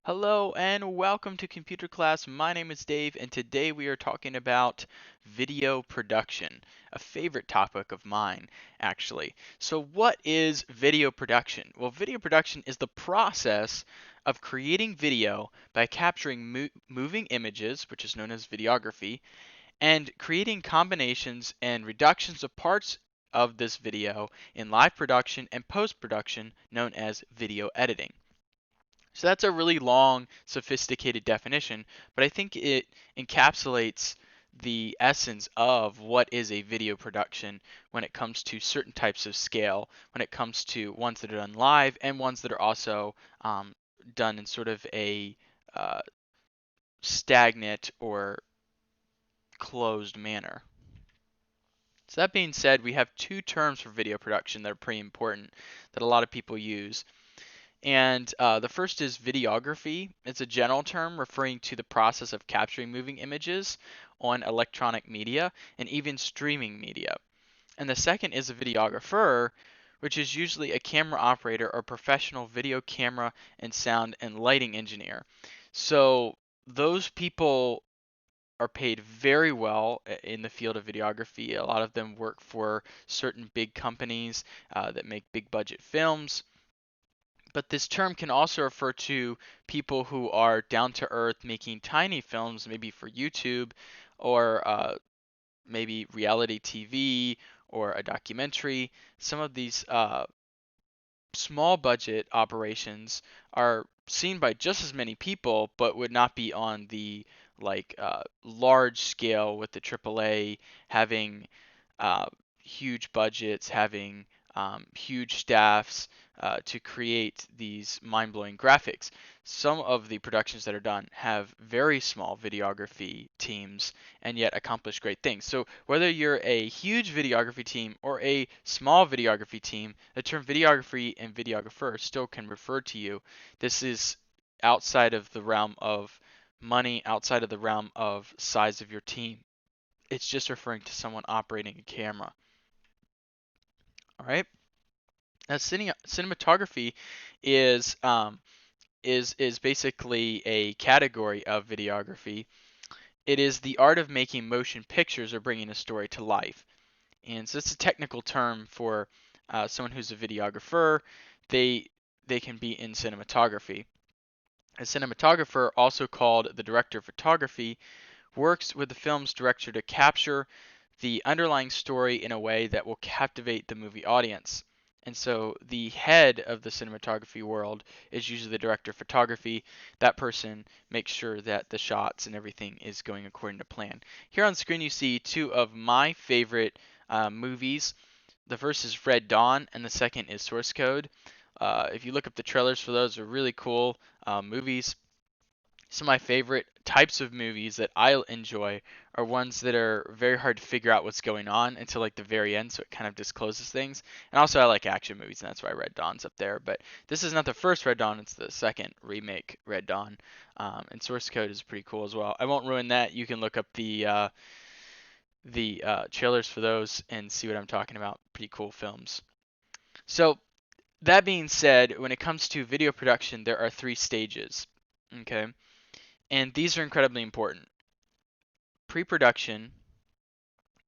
Hello and welcome to computer class. My name is Dave and today we are talking about video production, a favorite topic of mine actually. So what is video production? Well, video production is the process of creating video by capturing moving images, which is known as videography, and creating combinations and reductions of parts of this video in live production and post-production known as video editing. So that's a really long, sophisticated definition, but I think it encapsulates the essence of what is a video production when it comes to certain types of scale, when it comes to ones that are done live and ones that are also done in sort of a uh, stagnant or closed manner. So that being said, we have two terms for video production that are pretty important that a lot of people use. And the first is videography. It's a general term referring to the process of capturing moving images on electronic media and even streaming media. And the second is a videographer, which is usually a camera operator or professional video camera and sound and lighting engineer. So those people are paid very well in the field of videography. A lot of them work for certain big companies that make big budget films, but this term can also refer to people who are down to earth making tiny films, maybe for YouTube or maybe reality TV or a documentary. Some of these small budget operations are seen by just as many people, but would not be on the large scale with the AAA having uh, huge budgets, having huge staffs to create these mind-blowing graphics. Some of the productions that are done have very small videography teams and yet accomplish great things. So whether you're a huge videography team or a small videography team, the term videography and videographer still can refer to you. This is outside of the realm of money, outside of the realm of size of your team. It's just referring to someone operating a camera. All right. Now, cinematography is is basically a category of videography. It is the art of making motion pictures or bringing a story to life. And so it's a technical term for someone who's a videographer. They they can be in cinematography. A cinematographer, also called the director of photography, works with the film's director to capture the underlying story in a way that will captivate the movie audience. And so the head of the cinematography world is usually the director of photography. That person makes sure that the shots and everything is going according to plan. Here on screen you see two of my favorite movies. The first is Red Dawn and the second is Source Code. If you look up the trailers for those, are really cool movies. Some of my favorite types of movies that I enjoy are ones that are very hard to figure out what's going on until like the very end, so it kind of discloses things. And also I like action movies, and that's why Red Dawn's up there. But this is not the first Red Dawn; it's the second remake Red Dawn. And Source Code is pretty cool as well. I won't ruin that. You can look up the trailers for those and see what I'm talking about. Pretty cool films. So that being said, when it comes to video production, there are three stages. Okay. And these are incredibly important. Pre-production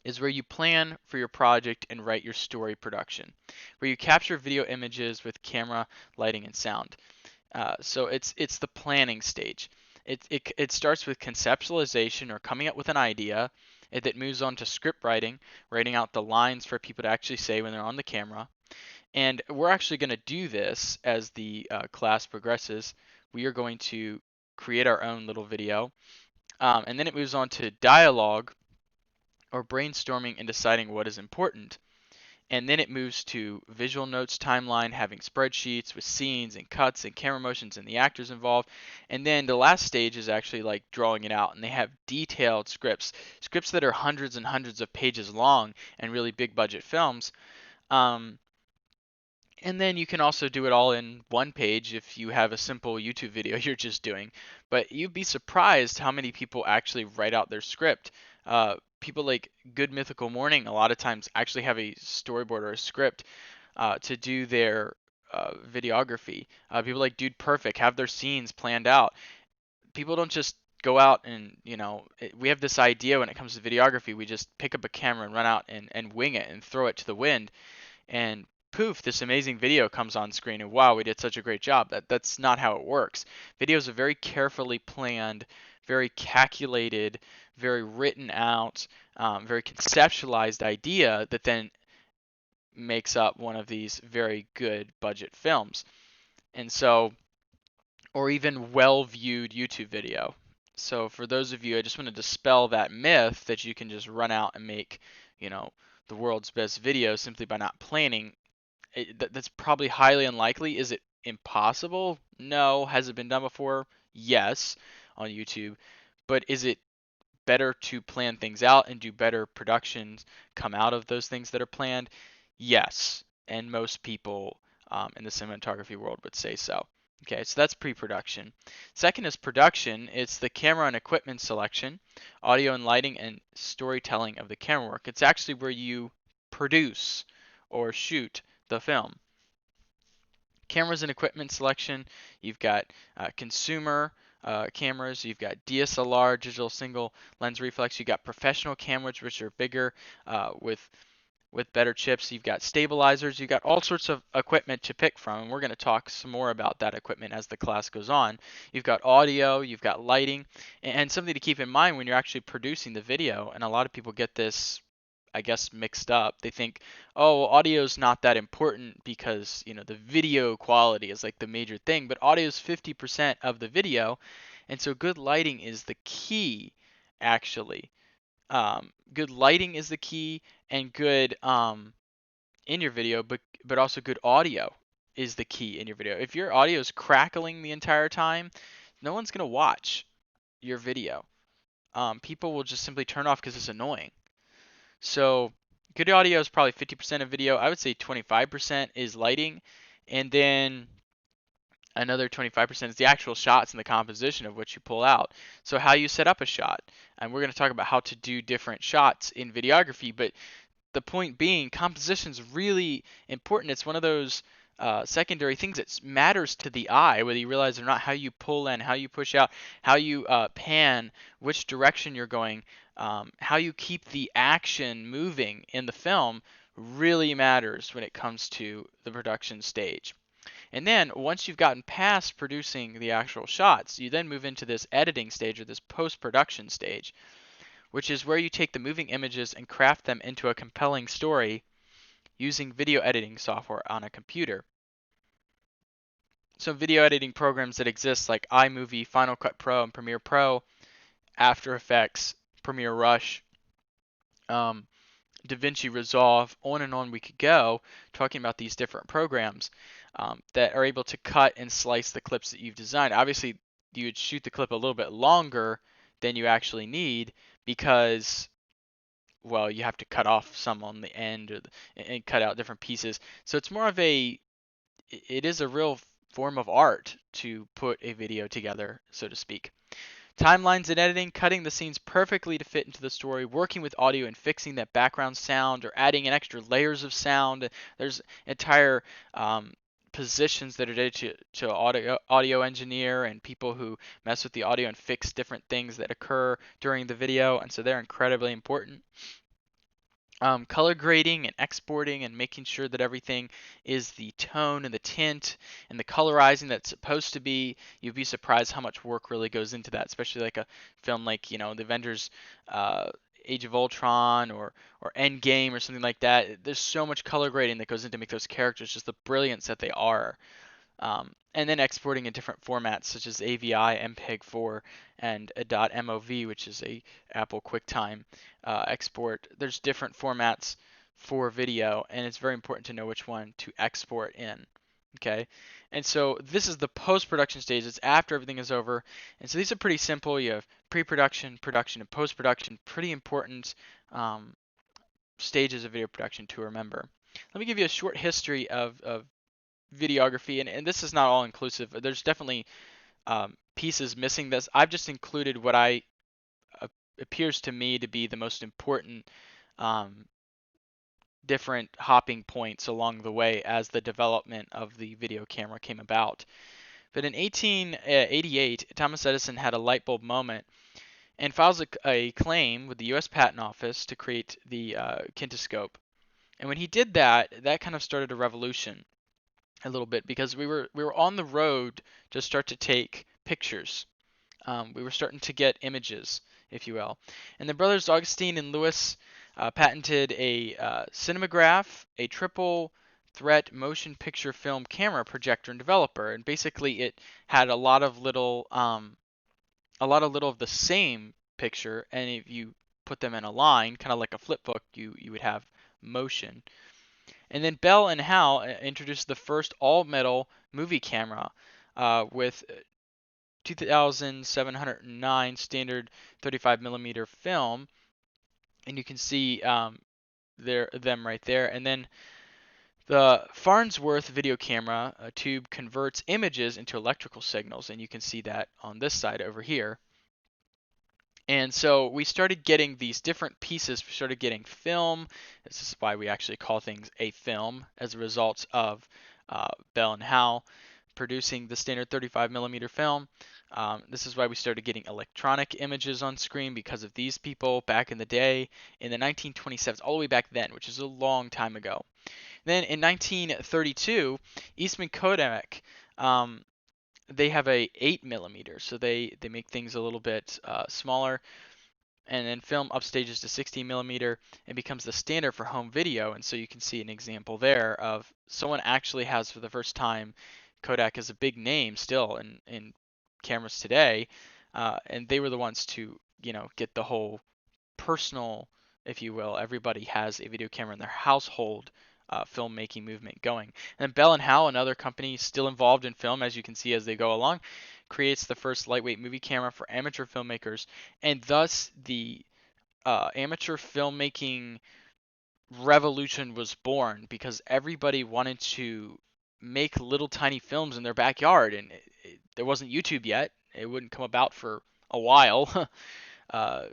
is where you plan for your project and write your story production, where you capture video images with camera, lighting, and sound. So it's the planning stage. It starts with conceptualization or coming up with an idea. That moves on to script writing, writing out the lines for people to actually say when they're on the camera. And we're actually going to do this as the class progresses. We are going to create our own little video. And then it moves on to dialogue or brainstorming and deciding what is important. And then it moves to visual notes timeline, having spreadsheets with scenes and cuts and camera motions and the actors involved. And then the last stage is actually like drawing it out. And they have detailed scripts, scripts that are hundreds and hundreds of pages long and really big budget films. Um, and then you can also do it all in one page if you have a simple YouTube video you're just doing. But you'd be surprised how many people actually write out their script. People like Good Mythical Morning a lot of times actually have a storyboard or a script to do their videography. People like Dude Perfect have their scenes planned out. People don't just go out and we have this idea when it comes to videography. We just pick up a camera and run out and wing it and throw it to the wind, and poof, this amazing video comes on screen, and wow, we did such a great job. That's not how it works. Video is a very carefully planned, very calculated, very written out, very conceptualized idea that then makes up one of these very good budget films. And so, or even well viewed YouTube video. So for those of you, I just want to dispel that myth that you can just run out and make, you know, the world's best video simply by not planning. That's probably highly unlikely. Is it impossible? No. Has it been done before? Yes, on YouTube. But is it better to plan things out and do better productions come out of those things that are planned? Yes, and most people in the cinematography world would say so. Okay, so that's pre-production. Second is production. It's the camera and equipment selection, audio and lighting, and storytelling of the camera work. It's actually where you produce or shoot the film. Cameras and equipment selection, you've got consumer cameras, you've got DSLR, digital single lens reflex, you've got professional cameras, which are bigger with better chips, you've got stabilizers, you've got all sorts of equipment to pick from, and we're going to talk some more about that equipment as the class goes on. You've got audio, you've got lighting, and something to keep in mind when you're actually producing the video, and a lot of people get this, I guess, mixed up. They think, oh, audio is not that important because, the video quality is like the major thing, but audio is 50% of the video, and so good lighting is the key, actually. Good lighting is the key, and good in your video, but also good audio is the key in your video. If your audio is crackling the entire time, no one's gonna watch your video. People will just simply turn off because it's annoying. So good audio is probably 50% of video. I would say 25% is lighting, and then another 25% is the actual shots and the composition of what you pull out. So how you set up a shot. And we're going to talk about how to do different shots in videography, but the point being, composition is really important. It's one of those secondary things that matters to the eye, whether you realize or not. How you pull in, how you push out, how you pan, which direction you're going, how you keep the action moving in the film really matters when it comes to the production stage. And then once you've gotten past producing the actual shots, you then move into this editing stage or this post-production stage, which is where you take the moving images and craft them into a compelling story using video editing software on a computer. Some video editing programs that exist like iMovie, Final Cut Pro, and Premiere Pro, After Effects, Premiere Rush, DaVinci Resolve, on and on we could go, talking about these different programs that are able to cut and slice the clips that you've designed. Obviously, you would shoot the clip a little bit longer than you actually need because, well, you have to cut off some on the end and cut out different pieces. So it's more of it is a real form of art to put a video together, so to speak. Timelines and editing, cutting the scenes perfectly to fit into the story, working with audio and fixing that background sound or adding in extra layers of sound. There's entire positions that are dedicated to audio engineer and people who mess with the audio and fix different things that occur during the video, and so they're incredibly important. Color grading and exporting and making sure that everything is the tone and the tint and the colorizing that's supposed to be. You'd be surprised how much work really goes into that, especially like a film like, the Avengers Age of Ultron or Endgame or something like that. There's so much color grading that goes into make those characters just the brilliance that they are. And then exporting in different formats such as AVI, MPEG-4, and a .mov, which is a Apple QuickTime export. There's different formats for video, and it's very important to know which one to export in. Okay, and so this is the post-production stage. It's after everything is over, and so these are pretty simple. You have pre-production, production, and post-production. Pretty important stages of video production to remember. Let me give you a short history of videography, and this is not all inclusive. There's definitely pieces missing. This I've just included what appears to me to be the most important different hopping points along the way as the development of the video camera came about. But in 1888, Thomas Edison had a light bulb moment and files a claim with the U.S. Patent Office to create the kinetoscope. And when he did that, that kind of started a revolution a little bit because we were on the road to start to take pictures. We were starting to get images, if you will. And the brothers Augustine and Lewis patented a cinematograph, a triple threat motion picture film camera projector and developer. And basically, it had a lot of little of the same picture. And if you put them in a line, kind of like a flip book, you would have motion. And then Bell and Howell introduced the first all-metal movie camera with 2,709 standard 35 millimeter film, and you can see them right there. And then the Farnsworth video camera tube converts images into electrical signals, and you can see that on this side over here. And so we started getting these different pieces. We started getting film. This is why we actually call things a film as a result of Bell and Howell producing the standard 35 millimeter film. This is why we started getting electronic images on screen because of these people back in the day in the 1927s, all the way back then, which is a long time ago. Then in 1932, Eastman Kodak, they have a 8 millimeter, so they make things a little bit smaller, and then film upstages to 16 millimeter and becomes the standard for home video. And so you can see an example there of someone actually has for the first time. Kodak is a big name still in cameras today, and they were the ones to get the whole personal, if you will, everybody has a video camera in their household filmmaking movement going. And then Bell and Howell, another company still involved in film, as you can see as they go along, creates the first lightweight movie camera for amateur filmmakers, and thus the amateur filmmaking revolution was born because everybody wanted to make little tiny films in their backyard, and there wasn't YouTube yet. It wouldn't come about for a while. uh,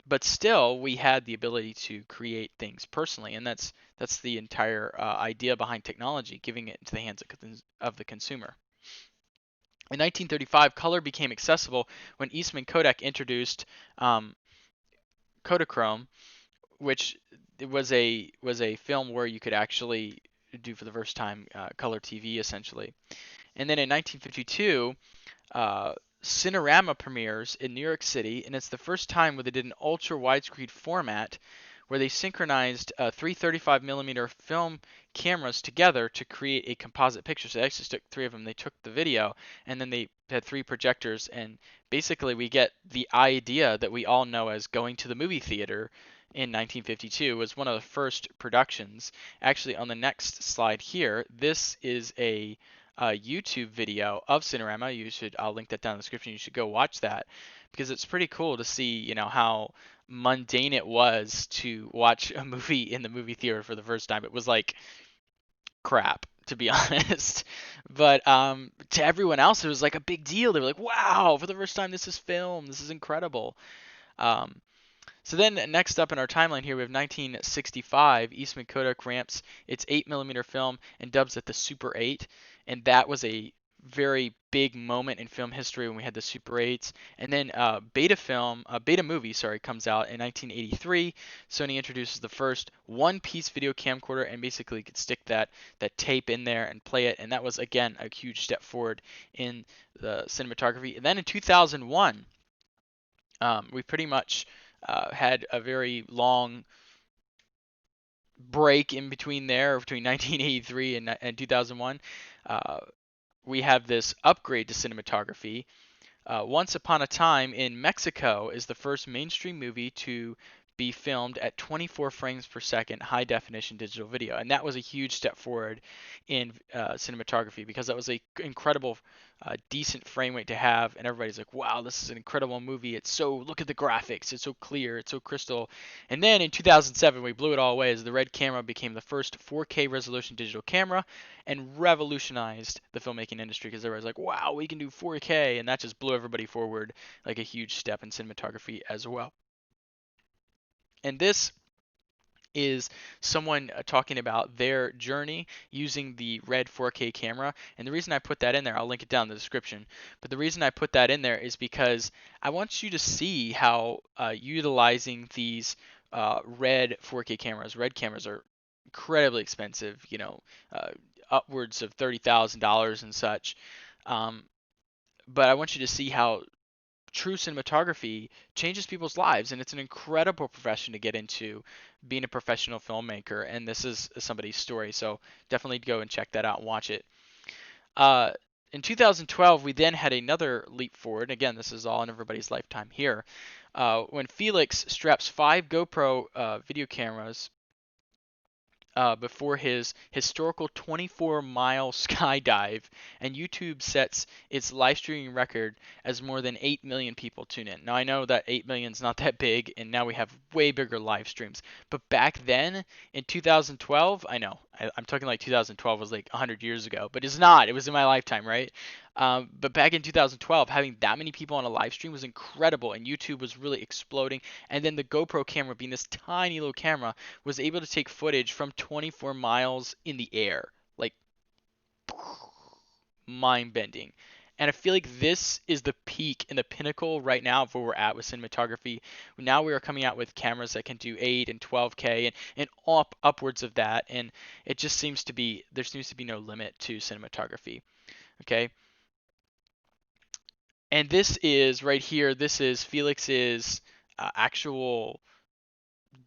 but still, we had the ability to create things personally, and that's the entire idea behind technology, giving it into the hands of the consumer. In 1935, color became accessible when Eastman Kodak introduced Kodachrome, which was a film where you could actually do for the first time color TV essentially. And then in 1952, Cinerama premieres in New York City, and it's the first time where they did an ultra widescreen format where they synchronized three 35 millimeter film cameras together to create a composite picture. So they actually took three of them. They took the video, and then they had three projectors, and basically we get the idea that we all know as going to the movie theater in 1952 was one of the first productions. Actually, on the next slide here, this is a YouTube video of Cinerama. I'll link that down in the description. You should go watch that because it's pretty cool to see, how mundane it was to watch a movie in the movie theater for the first time. It was like crap, to be honest. But to everyone else, it was like a big deal. They were like, "Wow, for the first time, this is film. This is incredible." Um, so then next up in our timeline here, we have 1965. Eastman Kodak ramps its 8 millimeter film and dubs it the Super 8. And that was a very big moment in film history when we had the Super 8s. And then Beta movie, sorry, comes out in 1983. Sony introduces the first one-piece video camcorder and basically could stick that tape in there and play it. And that was, again, a huge step forward in the cinematography. And then in 2001, we pretty much had a very long break in between there, between 1983 and 2001. Uh, we have this upgrade to cinematography. Once Upon a Time in Mexico is the first mainstream movie to be filmed at 24 frames per second high definition digital video, and that was a huge step forward in cinematography because that was a incredible decent frame rate to have, and everybody's like, wow, this is an incredible movie. Look at the graphics, it's so clear, it's so crystal. And then in 2007 we blew it all away as the Red camera became the first 4K resolution digital camera and revolutionized the filmmaking industry because everybody's like, wow, we can do 4K, and that just blew everybody forward, like a huge step in cinematography as well. And this is someone talking about their journey using the Red 4K camera. And the reason I put that in there, I'll link it down in the description, but the reason I put that in there is because I want you to see how utilizing these Red 4K cameras, Red cameras are incredibly expensive, uh, upwards of $30,000 and such. Um, but I want you to see how true cinematography changes people's lives, and it's an incredible profession to get into, being a professional filmmaker. And this is somebody's story, so definitely go and check that out and watch it. uh, in 2012 we then had another leap forward. Again, this is all in everybody's lifetime here, when Felix straps 5 GoPro video cameras before his historical 24-mile skydive, and YouTube sets its live streaming record as more than 8 million people tune in. Now, I know that 8 million is not that big, and now we have way bigger live streams. But back then, in 2012, I know, I'm talking like 2012 was like 100 years ago, but it's not. It was in my lifetime, right? But back in 2012, having that many people on a live stream was incredible, and YouTube was really exploding. And then the GoPro camera, being this tiny little camera, was able to take footage from 24 miles in the air. Like, mind bending. And I feel like this is the peak and the pinnacle right now of where we're at with cinematography. Now we are coming out with cameras that can do 8 and 12K and upwards of that. And it just seems to be, there seems to be no limit to cinematography. Okay. And this is right here, this is Felix's actual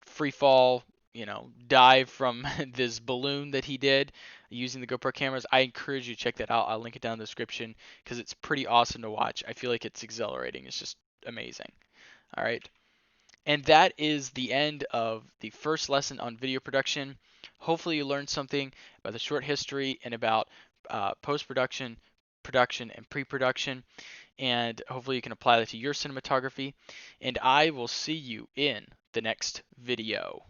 free fall, dive from this balloon that he did using the GoPro cameras. I encourage you to check that out. I'll link it down in the description because it's pretty awesome to watch. I feel like it's exhilarating. It's just amazing. All right. And that is the end of the first lesson on video production. Hopefully you learned something about the short history and about post-production, production, and pre-production. And hopefully you can apply that to your cinematography. And I will see you in the next video.